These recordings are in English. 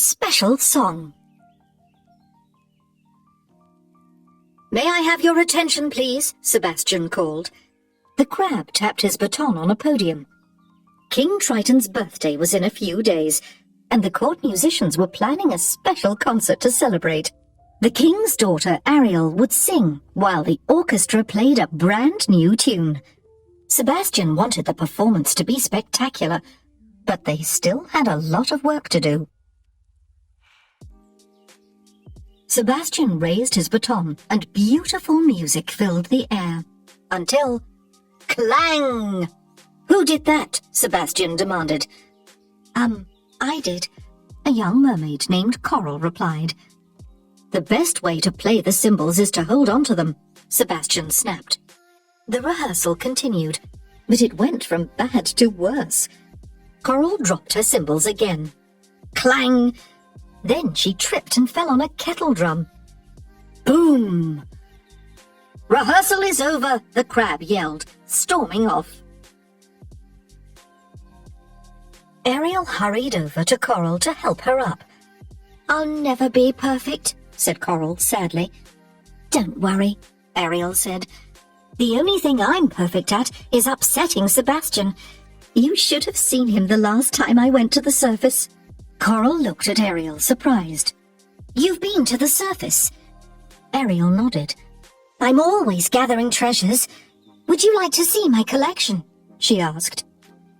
special song. "May I have your attention, please?" Sebastian called. The crab tapped his baton on a podium. King Triton's birthday was in a few days, and the court musicians were planning a special concert to celebrate. The king's daughter, Ariel, would sing while the orchestra played a brand new tune. Sebastian wanted the performance to be spectacular, but they still had a lot of work to do. Sebastian raised his baton, and beautiful music filled the air. Until... clang! "Who did that?" Sebastian demanded. I did," a young mermaid named Coral replied. "The best way to play the cymbals is to hold on to them," Sebastian snapped. The rehearsal continued, but it went from bad to worse. Coral dropped her cymbals again. Clang! Then she tripped and fell on a kettle drum. Boom! "Rehearsal is over," the crab yelled, storming off. Ariel hurried over to Coral to help her up. "I'll never be perfect," said Coral sadly. "Don't worry," Ariel said. "The only thing I'm perfect at is upsetting Sebastian. You should have seen him the last time I went to the surface." Coral looked at Ariel, surprised. "You've been to the surface?" Ariel nodded. "I'm always gathering treasures. Would you like to see my collection?" she asked.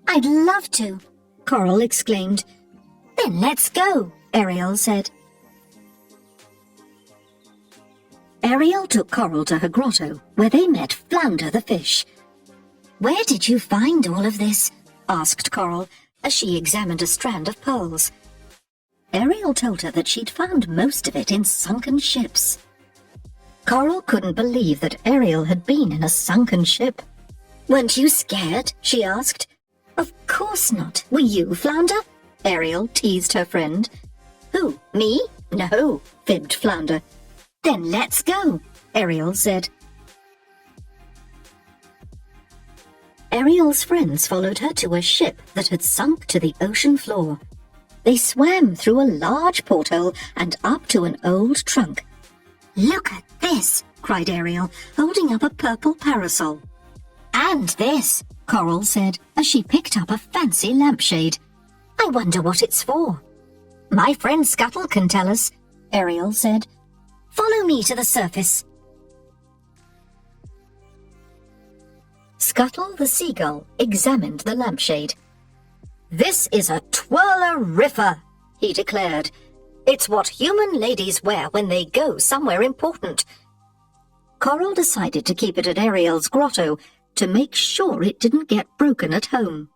"I'd love to," Coral exclaimed. "Then let's go," Ariel said. Ariel took Coral to her grotto, where they met Flounder the fish. "Where did you find all of this?" asked Coral, as she examined a strand of pearls. Ariel told her that she'd found most of it in sunken ships. Coral couldn't believe that Ariel had been in a sunken ship. "Weren't you scared?" she asked. "Of course not. Were you, Flounder?" Ariel teased her friend. "Who, me? No," fibbed Flounder. "Then let's go," Ariel said. Ariel's friends followed her to a ship that had sunk to the ocean floor. They swam through a large porthole and up to an old trunk. "Look at this," cried Ariel, holding up a purple parasol. "And this," Coral said, as she picked up a fancy lampshade. "I wonder what it's for." "My friend Scuttle can tell us," Ariel said. "Follow me to the surface." Scuttle the seagull examined the lampshade. "This is a twirler-riffer," he declared. "It's what human ladies wear when they go somewhere important." Coral decided to keep it at Ariel's grotto to make sure it didn't get broken at home.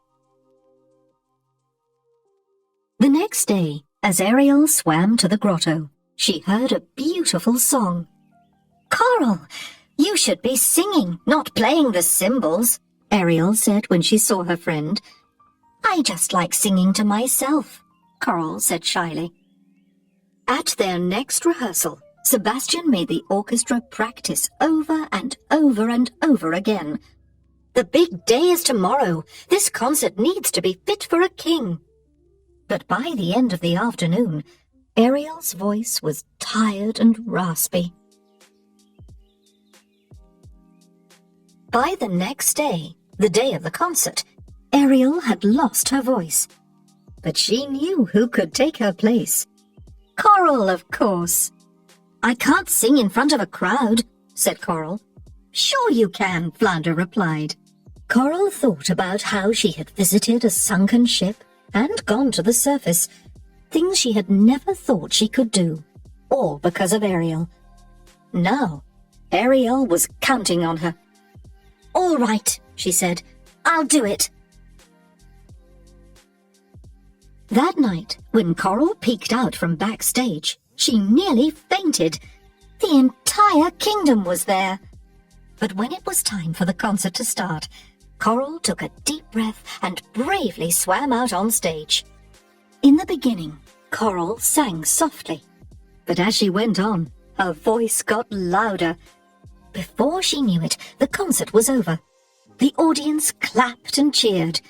The next day, as Ariel swam to the grotto, she heard a beautiful song. "Coral, you should be singing, not playing the cymbals," Ariel said when she saw her friend. "I just like singing to myself," Coral said shyly. At their next rehearsal, Sebastian made the orchestra practice over and over and over again. "The big day is tomorrow. This concert needs to be fit for a king." But by the end of the afternoon, Ariel's voice was tired and raspy. By the next day, the day of the concert, Ariel had lost her voice. But she knew who could take her place. Coral, of course. "I can't sing in front of a crowd," said Coral. "Sure you can," Flounder replied. Coral thought about how she had visited a sunken ship and gone to the surface, things she had never thought she could do, all because of Ariel. Now, Ariel was counting on her. "All right," she said. "I'll do it." That night, when Coral peeked out from backstage, she nearly fainted. The entire kingdom was there. But when it was time for the concert to start, Coral took a deep breath and bravely swam out on stage. In the beginning, Coral sang softly, but as she went on, her voice got louder. Before she knew it, the concert was over. The audience clapped and cheered.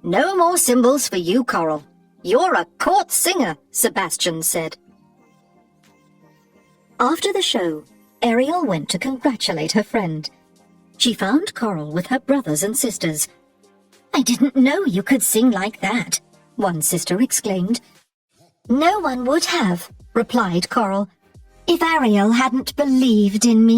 "No more cymbals for you, Coral," You're a court singer, Sebastian said. After the show, Ariel went to congratulate her friend. She found Coral with her brothers and sisters. I didn't know you could sing like that, one sister exclaimed. No one would have, replied Coral, if Ariel hadn't believed in me.